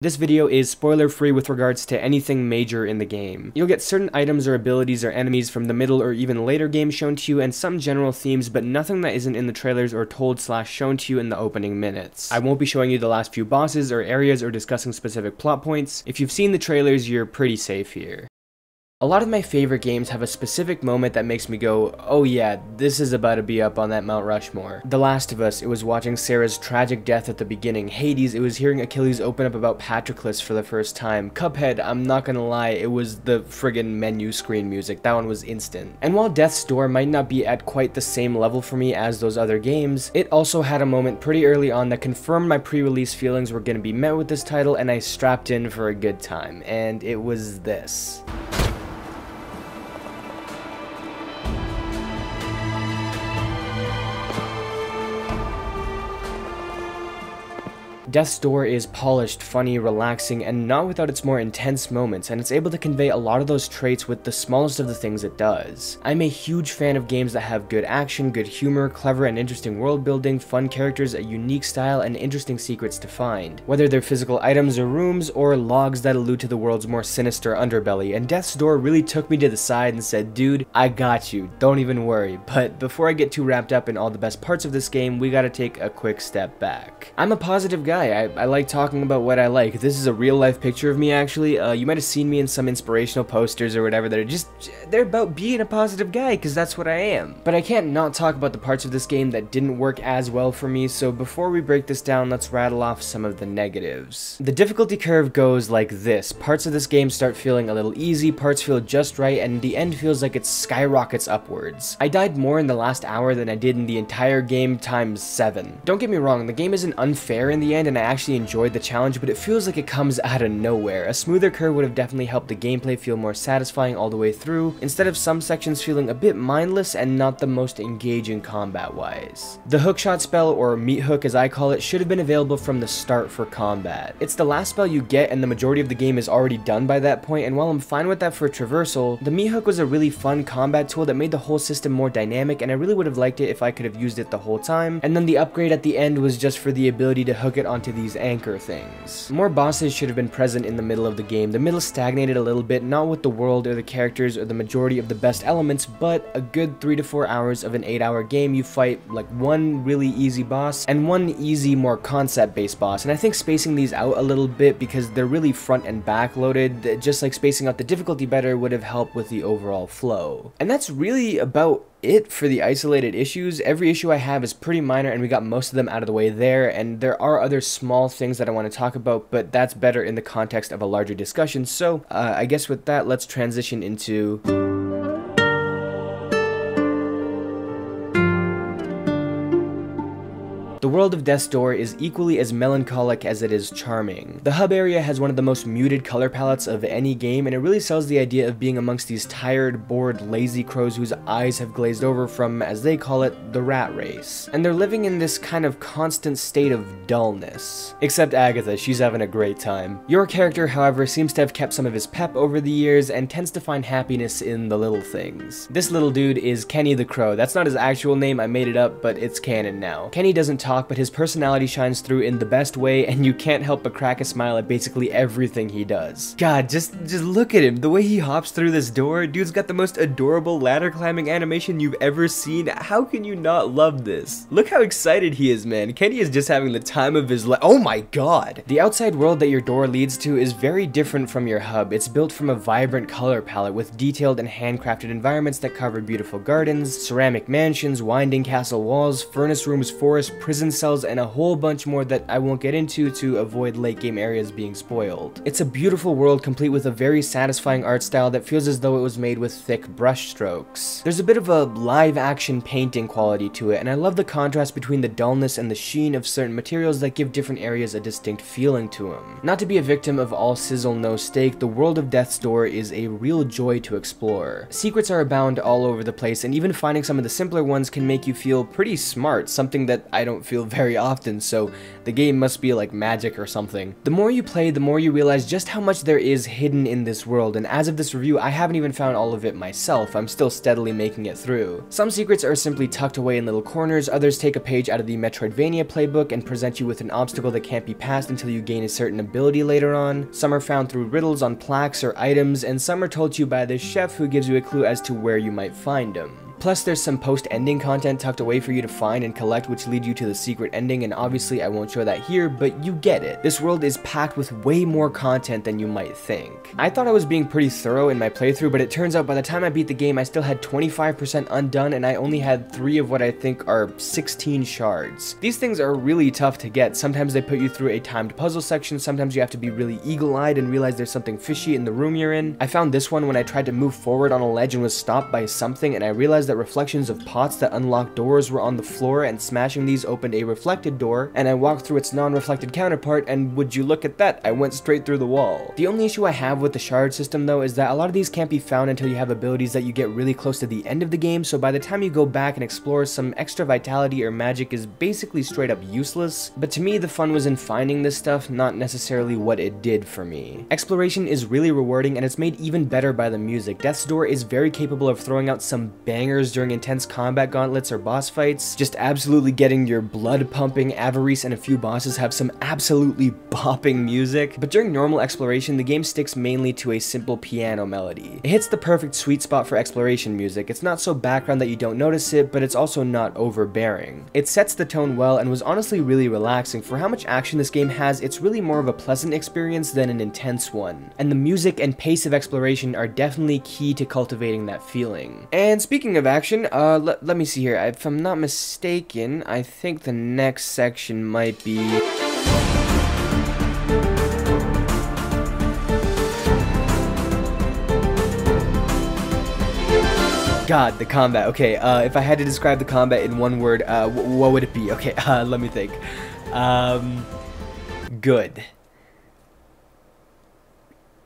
This video is spoiler-free with regards to anything major in the game. You'll get certain items or abilities or enemies from the middle or even later games shown to you and some general themes, but nothing that isn't in the trailers or told/shown to you in the opening minutes. I won't be showing you the last few bosses or areas or discussing specific plot points. If you've seen the trailers, you're pretty safe here. A lot of my favorite games have a specific moment that makes me go, oh yeah, this is about to be up on that Mount Rushmore. The Last of Us, it was watching Sarah's tragic death at the beginning. Hades, it was hearing Achilles open up about Patroclus for the first time. Cuphead, I'm not gonna lie, it was the friggin' menu screen music. That one was instant. And while Death's Door might not be at quite the same level for me as those other games, it also had a moment pretty early on that confirmed my pre-release feelings were gonna be met with this title, and I strapped in for a good time. And it was this. Death's Door is polished, funny, relaxing, and not without its more intense moments, and it's able to convey a lot of those traits with the smallest of the things it does. I'm a huge fan of games that have good action, good humor, clever and interesting world building, fun characters, a unique style, and interesting secrets to find. Whether they're physical items or rooms, or logs that allude to the world's more sinister underbelly, and Death's Door really took me to the side and said, dude, I got you, don't even worry. But before I get too wrapped up in all the best parts of this game, we gotta take a quick step back. I'm a positive guy. I like talking about what I like. This is a real life picture of me actually. You might have seen me in some inspirational posters or whatever that are they're about being a positive guy, because that's what I am. But I can't not talk about the parts of this game that didn't work as well for me, so before we break this down, let's rattle off some of the negatives. The difficulty curve goes like this. Parts of this game start feeling a little easy, parts feel just right, and the end feels like it skyrockets upwards. I died more in the last hour than I did in the entire game times 7. Don't get me wrong, the game isn't unfair in the end, and I actually enjoyed the challenge, but it feels like it comes out of nowhere. A smoother curve would have definitely helped the gameplay feel more satisfying all the way through, instead of some sections feeling a bit mindless and not the most engaging combat-wise. The hookshot spell, or meat hook as I call it, should have been available from the start for combat. It's the last spell you get, and the majority of the game is already done by that point, and while I'm fine with that for traversal, the meat hook was a really fun combat tool that made the whole system more dynamic, and I really would have liked it if I could have used it the whole time, and then the upgrade at the end was just for the ability to hook it onto these anchor things. More bosses should have been present in the middle of the game. The middle stagnated a little bit, not with the world or the characters or the majority of the best elements, but a good 3 to 4 hours of an 8-hour game you fight like one really easy boss and one easy, more concept-based boss, and I think spacing these out a little bit because they're really front and back loaded, just like spacing out the difficulty better would have helped with the overall flow. And that's really about it for the isolated issues. Every issue I have is pretty minor and we got most of them out of the way there, and there are other small things that I want to talk about, but that's better in the context of a larger discussion. So I guess with that, let's transition into the world of Death's Door is equally as melancholic as it is charming. The hub area has one of the most muted color palettes of any game, and it really sells the idea of being amongst these tired, bored, lazy crows whose eyes have glazed over from, as they call it, the rat race. And they're living in this kind of constant state of dullness. Except Agatha, she's having a great time. Your character, however, seems to have kept some of his pep over the years and tends to find happiness in the little things. This little dude is Kenny the Crow. That's not his actual name, I made it up, but it's canon now. Kenny doesn't talk, but his personality shines through in the best way, and you can't help but crack a smile at basically everything he does. God, just look at him. The way he hops through this door, dude's got the most adorable ladder climbing animation you've ever seen. How can you not love this? Look how excited he is, man. Kenny is just having the time of his life. Oh my god! The outside world that your door leads to is very different from your hub. It's built from a vibrant color palette with detailed and handcrafted environments that cover beautiful gardens, ceramic mansions, winding castle walls, furnace rooms, forests, prison cells, and a whole bunch more that I won't get into to avoid late game areas being spoiled. It's a beautiful world complete with a very satisfying art style that feels as though it was made with thick brush strokes. There's a bit of a live action painting quality to it, and I love the contrast between the dullness and the sheen of certain materials that give different areas a distinct feeling to them. Not to be a victim of all sizzle no steak, the world of Death's Door is a real joy to explore. Secrets are abound all over the place, and even finding some of the simpler ones can make you feel pretty smart, something that I don't feel very often, so the game must be like magic or something. The more you play, the more you realize just how much there is hidden in this world, and as of this review, I haven't even found all of it myself. I'm still steadily making it through. Some secrets are simply tucked away in little corners, others take a page out of the Metroidvania playbook and present you with an obstacle that can't be passed until you gain a certain ability later on. Some are found through riddles on plaques or items, and some are told to you by this chef who gives you a clue as to where you might find them. Plus, there's some post-ending content tucked away for you to find and collect, which lead you to the secret ending, and obviously I won't show that here, but you get it. This world is packed with way more content than you might think. I thought I was being pretty thorough in my playthrough, but it turns out by the time I beat the game, I still had 25% undone, and I only had 3 of what I think are 16 shards. These things are really tough to get. Sometimes they put you through a timed puzzle section, sometimes you have to be really eagle-eyed and realize there's something fishy in the room you're in. I found this one when I tried to move forward on a ledge and was stopped by something, and I realized that reflections of pots that unlocked doors were on the floor, and smashing these opened a reflected door, and I walked through its non-reflected counterpart, and would you look at that, I went straight through the wall. The only issue I have with the shard system though is that a lot of these can't be found until you have abilities that you get really close to the end of the game, so by the time you go back and explore, some extra vitality or magic is basically straight up useless. But to me, the fun was in finding this stuff, not necessarily what it did for me. Exploration is really rewarding, and it's made even better by the music. Death's Door is very capable of throwing out some bangers during intense combat gauntlets or boss fights, just absolutely getting your blood pumping. Avarice and a few bosses have some absolutely bopping music, but during normal exploration, the game sticks mainly to a simple piano melody. It hits the perfect sweet spot for exploration music. It's not so background that you don't notice it, but it's also not overbearing. It sets the tone well and was honestly really relaxing. For how much action this game has, it's really more of a pleasant experience than an intense one, and the music and pace of exploration are definitely key to cultivating that feeling. And speaking of action, let me see here. If I'm not mistaken, I think the next section might be... God, the combat. Okay, if I had to describe the combat in one word, what would it be? Okay, let me think. Good.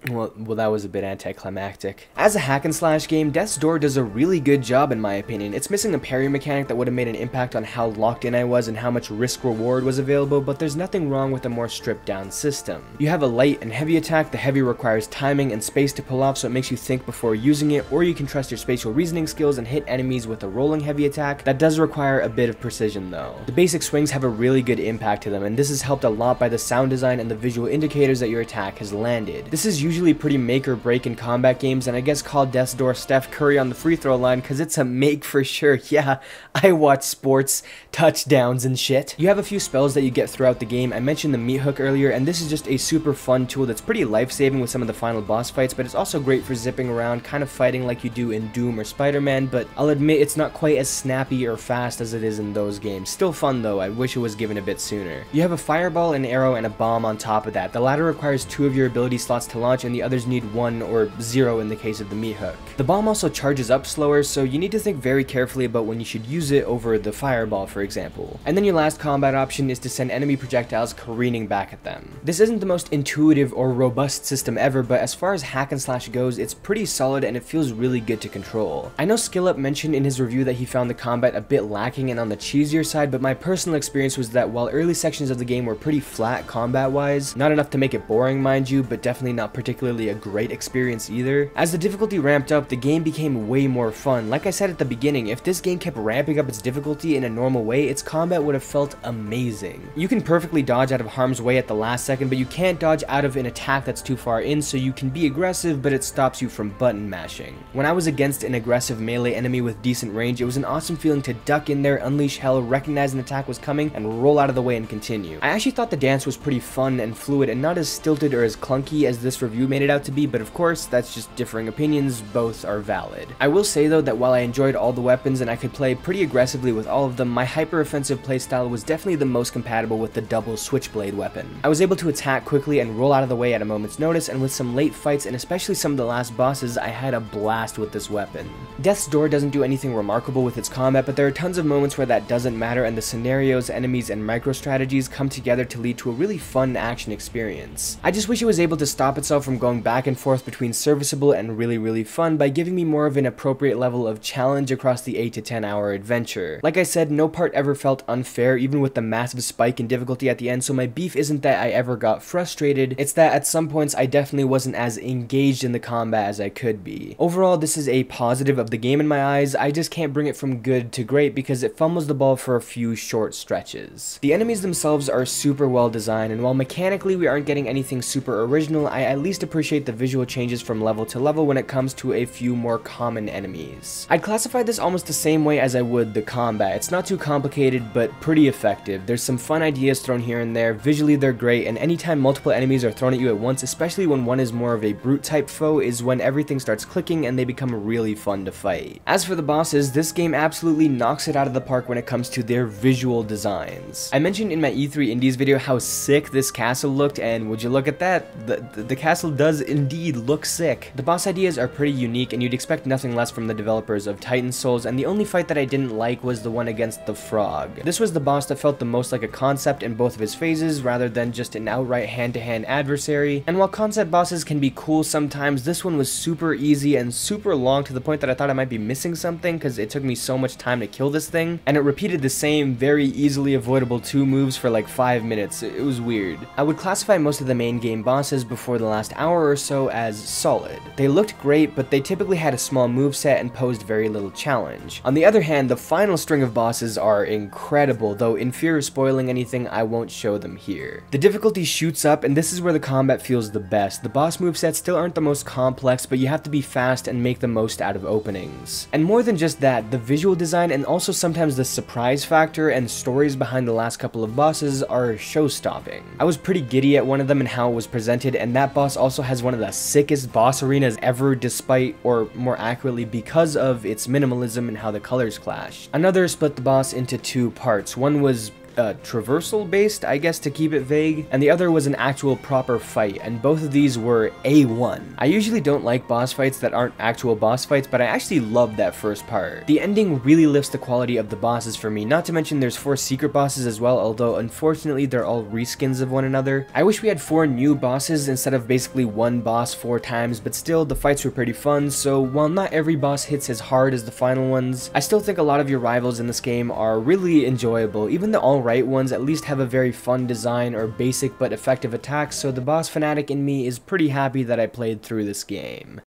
Well, that was a bit anticlimactic. As a hack and slash game, Death's Door does a really good job in my opinion. It's missing a parry mechanic that would have made an impact on how locked in I was and how much risk reward was available, but there's nothing wrong with a more stripped down system. You have a light and heavy attack. The heavy requires timing and space to pull off, so it makes you think before using it, or you can trust your spatial reasoning skills and hit enemies with a rolling heavy attack. That does require a bit of precision though. The basic swings have a really good impact to them, and this is helped a lot by the sound design and the visual indicators that your attack has landed. This is usually pretty make or break in combat games, and I guess call Death's Door Steph Curry on the free throw line because it's a make for sure. Yeah, I watch sports, touchdowns and shit. You have a few spells that you get throughout the game. I mentioned the meat hook earlier, and this is just a super fun tool that's pretty life-saving with some of the final boss fights, but it's also great for zipping around, kind of fighting like you do in Doom or Spider-Man, but I'll admit it's not quite as snappy or fast as it is in those games. Still fun though, I wish it was given a bit sooner. You have a fireball, an arrow, and a bomb on top of that. The latter requires 2 of your ability slots to launch, and the others need 1 or 0 in the case of the meat hook. The bomb also charges up slower, so you need to think very carefully about when you should use it over the fireball, for example. And then your last combat option is to send enemy projectiles careening back at them. This isn't the most intuitive or robust system ever, but as far as hack and slash goes, it's pretty solid and it feels really good to control. I know SkillUp mentioned in his review that he found the combat a bit lacking and on the cheesier side, but my personal experience was that while early sections of the game were pretty flat combat-wise, not enough to make it boring mind you, but definitely not particularly a great experience either, as the difficulty ramped up, the game became way more fun. Like I said at the beginning, if this game kept ramping up its difficulty in a normal way, its combat would have felt amazing. You can perfectly dodge out of harm's way at the last second, but you can't dodge out of an attack that's too far in, so you can be aggressive, but it stops you from button mashing. When I was against an aggressive melee enemy with decent range, it was an awesome feeling to duck in there, unleash hell, recognize an attack was coming, and roll out of the way and continue. I actually thought the dance was pretty fun and fluid and not as stilted or as clunky as this review made it out to be, but of course, that's just differing opinions, both are valid. I will say though that while I enjoyed all the weapons and I could play pretty aggressively with all of them, my hyper-offensive playstyle was definitely the most compatible with the double switchblade weapon. I was able to attack quickly and roll out of the way at a moment's notice, and with some late fights and especially some of the last bosses, I had a blast with this weapon. Death's Door doesn't do anything remarkable with its combat, but there are tons of moments where that doesn't matter, and the scenarios, enemies, and micro strategies come together to lead to a really fun action experience. I just wish it was able to stop itself from going back and forth between serviceable and really fun by giving me more of an appropriate level of challenge across the 8 to 10 hour adventure. Like I said, no part ever felt unfair, even with the massive spike in difficulty at the end, so my beef isn't that I ever got frustrated, it's that at some points I definitely wasn't as engaged in the combat as I could be. Overall, this is a positive of the game in my eyes. I just can't bring it from good to great because it fumbles the ball for a few short stretches. The enemies themselves are super well designed, and while mechanically we aren't getting anything super original, I at least appreciate the visual changes from level to level when it comes to a few more common enemies. I'd classify this almost the same way as I would the combat. It's not too complicated, but pretty effective. There's some fun ideas thrown here and there, visually they're great, and anytime multiple enemies are thrown at you at once, especially when one is more of a brute type foe, is when everything starts clicking and they become really fun to fight. As for the bosses, this game absolutely knocks it out of the park when it comes to their visual designs. I mentioned in my E3 Indies video how sick this castle looked, and would you look at that? The castle does indeed look sick. The boss ideas are pretty unique, and you'd expect nothing less from the developers of Titan Souls, and the only fight that I didn't like was the one against the frog. This was the boss that felt the most like a concept in both of his phases, rather than just an outright hand-to-hand adversary, and while concept bosses can be cool sometimes, this one was super easy and super long to the point that I thought I might be missing something because it took me so much time to kill this thing, and it repeated the same very easily avoidable 2 moves for like 5 minutes. It was weird. I would classify most of the main game bosses before the last hour or so as solid. They looked great, but they typically had a small moveset and posed very little challenge. On the other hand, the final string of bosses are incredible, though in fear of spoiling anything, I won't show them here. The difficulty shoots up, and this is where the combat feels the best. The boss movesets still aren't the most complex, but you have to be fast and make the most out of openings. And more than just that, the visual design and also sometimes the surprise factor and stories behind the last couple of bosses are show-stopping. I was pretty giddy at one of them and how it was presented, and that boss also has one of the sickest boss arenas ever, despite, or more accurately because of its minimalism and how the colors clash. Another split the boss into 2 parts. One was traversal based, I guess, to keep it vague, and the other was an actual proper fight, and both of these were A1. I usually don't like boss fights that aren't actual boss fights, but I actually loved that first part. The ending really lifts the quality of the bosses for me, not to mention there's 4 secret bosses as well, although unfortunately they're all reskins of one another. I wish we had 4 new bosses instead of basically one boss 4 times, but still the fights were pretty fun, so while not every boss hits as hard as the final ones, I still think a lot of your rivals in this game are really enjoyable. Even the alright ones at least have a very fun design or basic but effective attacks, so the boss fanatic in me is pretty happy that I played through this game.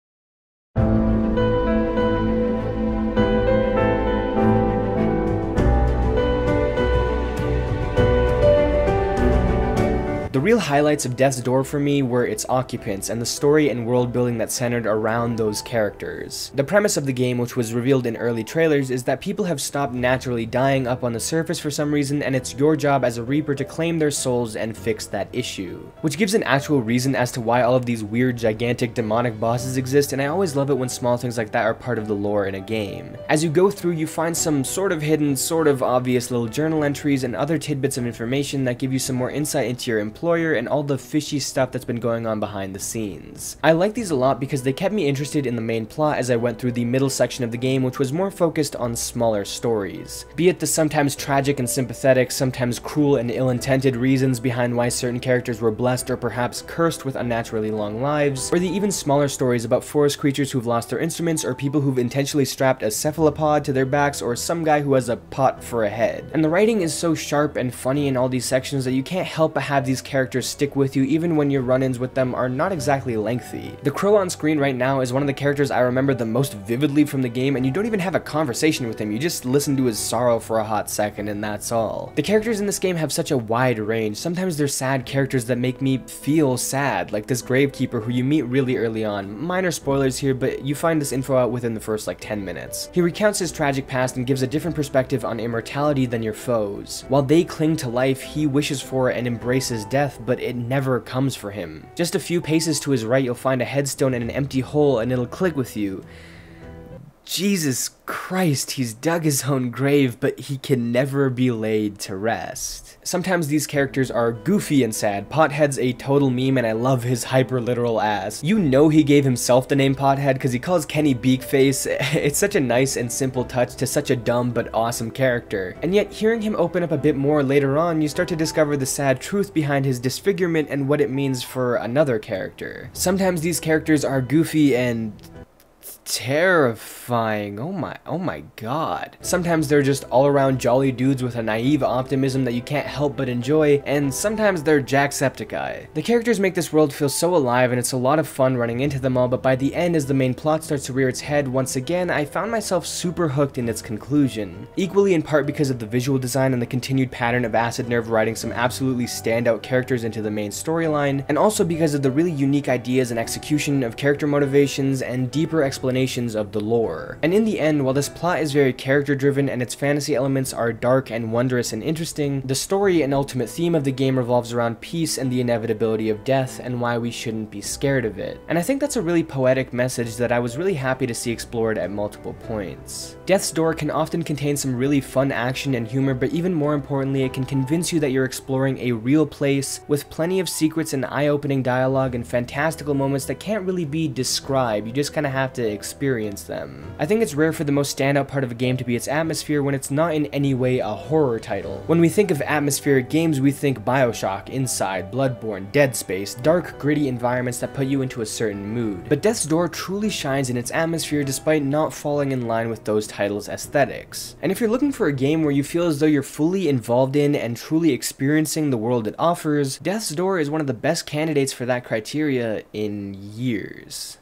The real highlights of Death's Door for me were its occupants and the story and world building that centered around those characters. The premise of the game, which was revealed in early trailers, is that people have stopped naturally dying up on the surface for some reason, and it's your job as a Reaper to claim their souls and fix that issue. Which gives an actual reason as to why all of these weird, gigantic, demonic bosses exist, and I always love it when small things like that are part of the lore in a game. As you go through, you find some sort of hidden, sort of obvious little journal entries and other tidbits of information that give you some more insight into your employer and all the fishy stuff that's been going on behind the scenes. I like these a lot because they kept me interested in the main plot as I went through the middle section of the game, which was more focused on smaller stories. Be it the sometimes tragic and sympathetic, sometimes cruel and ill-intended reasons behind why certain characters were blessed or perhaps cursed with unnaturally long lives, or the even smaller stories about forest creatures who've lost their instruments, or people who've intentionally strapped a cephalopod to their backs, or some guy who has a pot for a head. And the writing is so sharp and funny in all these sections that you can't help but have these characters stick with you even when your run-ins with them are not exactly lengthy. The crow on screen right now is one of the characters I remember the most vividly from the game, and you don't even have a conversation with him, you just listen to his sorrow for a hot second and that's all. The characters in this game have such a wide range. Sometimes they're sad characters that make me feel sad, like this Gravekeeper who you meet really early on. Minor spoilers here, but you find this info out within the first like 10 minutes. He recounts his tragic past and gives a different perspective on immortality than your foes. While they cling to life, he wishes for and embraces death, but it never comes for him. Just a few paces to his right, you'll find a headstone and an empty hole, and it'll click with you. Jesus Christ, he's dug his own grave, but he can never be laid to rest. Sometimes these characters are goofy and sad. Pothead's a total meme and I love his hyper-literal ass. You know he gave himself the name Pothead because he calls Kenny Beakface. It's such a nice and simple touch to such a dumb but awesome character. And yet, hearing him open up a bit more later on, you start to discover the sad truth behind his disfigurement and what it means for another character. Sometimes these characters are goofy and terrifying. Oh my god. Sometimes they're just all around jolly dudes with a naive optimism that you can't help but enjoy, and sometimes they're Jacksepticeye. The characters make this world feel so alive and it's a lot of fun running into them all, but by the end, as the main plot starts to rear its head once again, I found myself super hooked in its conclusion. Equally in part because of the visual design and the continued pattern of Acid Nerve writing some absolutely standout characters into the main storyline, and also because of the really unique ideas and execution of character motivations and deeper explanations of the lore. And in the end, while this plot is very character driven and its fantasy elements are dark and wondrous and interesting, the story and ultimate theme of the game revolves around peace and the inevitability of death and why we shouldn't be scared of it. And I think that's a really poetic message that I was really happy to see explored at multiple points. Death's Door can often contain some really fun action and humor, but even more importantly, it can convince you that you're exploring a real place with plenty of secrets and eye-opening dialogue and fantastical moments that can't really be described. You just kind of have to experience them. I think it's rare for the most standout part of a game to be its atmosphere when it's not in any way a horror title. When we think of atmospheric games, we think BioShock, Inside, Bloodborne, Dead Space, dark, gritty environments that put you into a certain mood. But Death's Door truly shines in its atmosphere despite not falling in line with those titles' aesthetics. And if you're looking for a game where you feel as though you're fully involved in and truly experiencing the world it offers, Death's Door is one of the best candidates for that criteria in years.